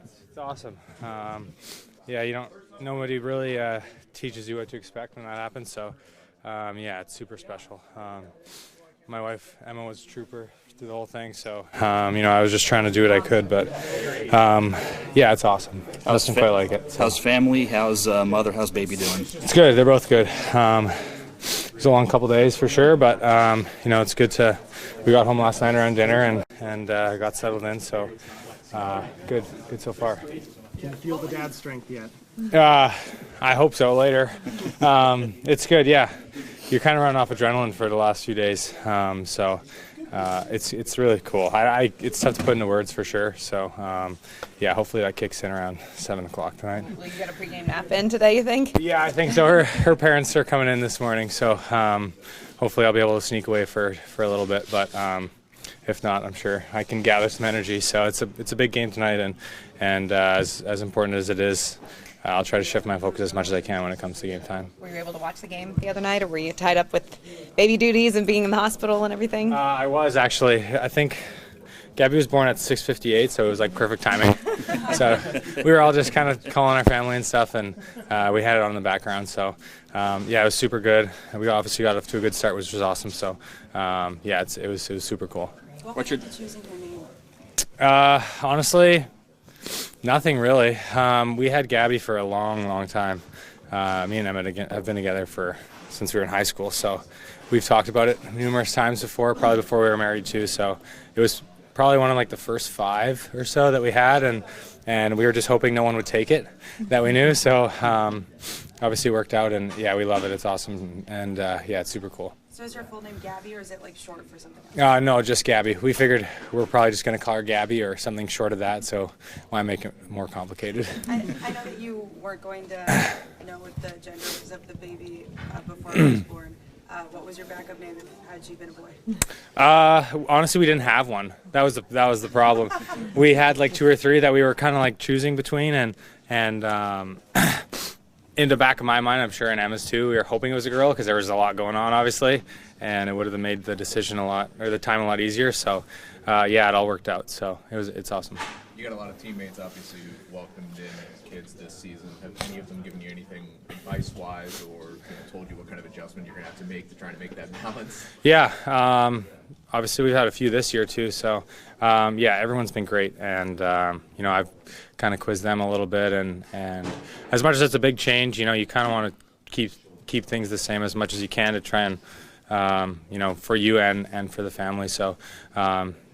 it's awesome. Yeah, nobody really teaches you what to expect when that happens. So, yeah, it's super special. My wife Emma was a trooper through the whole thing, so I was just trying to do what I could. But yeah, it's awesome. I doesn't quite like it. So. How's family? How's mother? How's baby doing? It's good. They're both good. It was a long couple days for sure, but it's good to. We got home last night around dinner and got settled in. So good so far. Can you feel the dad strength yet? I hope so later. It's good, yeah. You're kind of running off adrenaline for the last few days, so it's really cool. It's tough to put into words for sure. So yeah, hopefully that kicks in around 7 o'clock tonight. Will you get a pregame nap in today, you think? Yeah, I think so. Her parents are coming in this morning, so hopefully I'll be able to sneak away for a little bit. But if not, I'm sure I can gather some energy. So it's a big game tonight, and as important as it is, I'll try to shift my focus as much as I can when it comes to game time. Were you able to watch the game the other night, or were you tied up with baby duties and being in the hospital and everything? I was actually. I think Gabby was born at 6:58, so it was like perfect timing. So we were all just kind of calling our family and stuff, and we had it on in the background. So yeah, it was super good. We obviously got off to a good start, which was awesome. So yeah, it was super cool. What's your choosing your name? Honestly, nothing really. We had Gabby for a long time. Me and Emma have been together since we were in high school, so we've talked about it numerous times before, probably before we were married too. So it was probably one of like the first 5 or so that we had, and we were just hoping no one would take it that we knew. So obviously it worked out, and yeah, we love it. It's awesome, and yeah, it's super cool. So is your full name Gabby, or is it like short for something else? No, just Gabby. We figured we're probably just going to call her Gabby or something short of that, so why make it more complicated? I know that you weren't going to know what the gender was of the baby before it was born. What was your backup name, and had she been a boy? Honestly, we didn't have one. That was the problem. We had like 2 or 3 that we were kind of like choosing between, and in the back of my mind, I'm sure in Emma's too, we were hoping it was a girl because there was a lot going on, obviously, and it would have made the decision the time a lot easier. So, yeah, it all worked out. So it's awesome. You got a lot of teammates, obviously, who welcomed in as kids this season. Have any of them given you anything advice-wise, or told you what kind of adjustment you're going to have to make to try to make that balance? Yeah, obviously we've had a few this year too. So, yeah, everyone's been great, and I've kind of quizzed them a little bit, and as much as it's a big change, you kind of want to keep things the same as much as you can to try and for you and for the family. So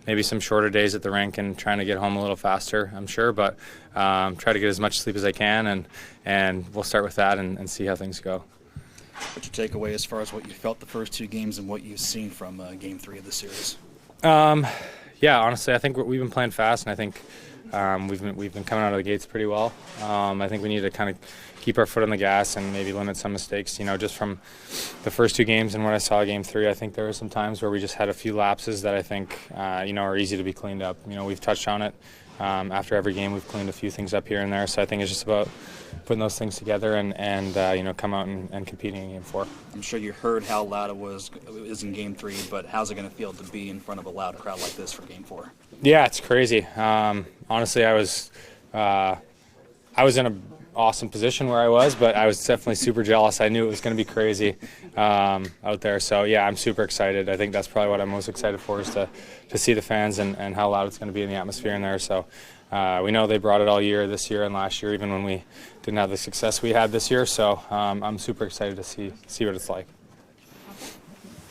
maybe some shorter days at the rink and trying to get home a little faster, I'm sure, but try to get as much sleep as I can, and we'll start with that and see how things go. What's your takeaway as far as what you felt the first 2 games and what you've seen from Game 3 of the series? Yeah, honestly, I think we've been playing fast, and I think we've been coming out of the gates pretty well. I think we need to kind of keep our foot on the gas and maybe limit some mistakes. Just from the first 2 games and when I saw Game 3, I think there were some times where we just had a few lapses that I think are easy to be cleaned up. We've touched on it. After every game, we've cleaned a few things up here and there. So I think it's just about putting those things together and come out and competing in Game 4. I'm sure you heard how loud it is in Game 3, but how's it going to feel to be in front of a loud crowd like this for Game 4? Yeah, it's crazy. Honestly, I was in an awesome position where I was, but I was definitely super jealous. I knew it was going to be crazy out there. So yeah, I'm super excited. I think that's probably what I'm most excited for, is to see the fans and how loud it's going to be in the atmosphere in there. So we know they brought it all year, this year and last year, even when we didn't have the success we had this year. So I'm super excited to see what it's like.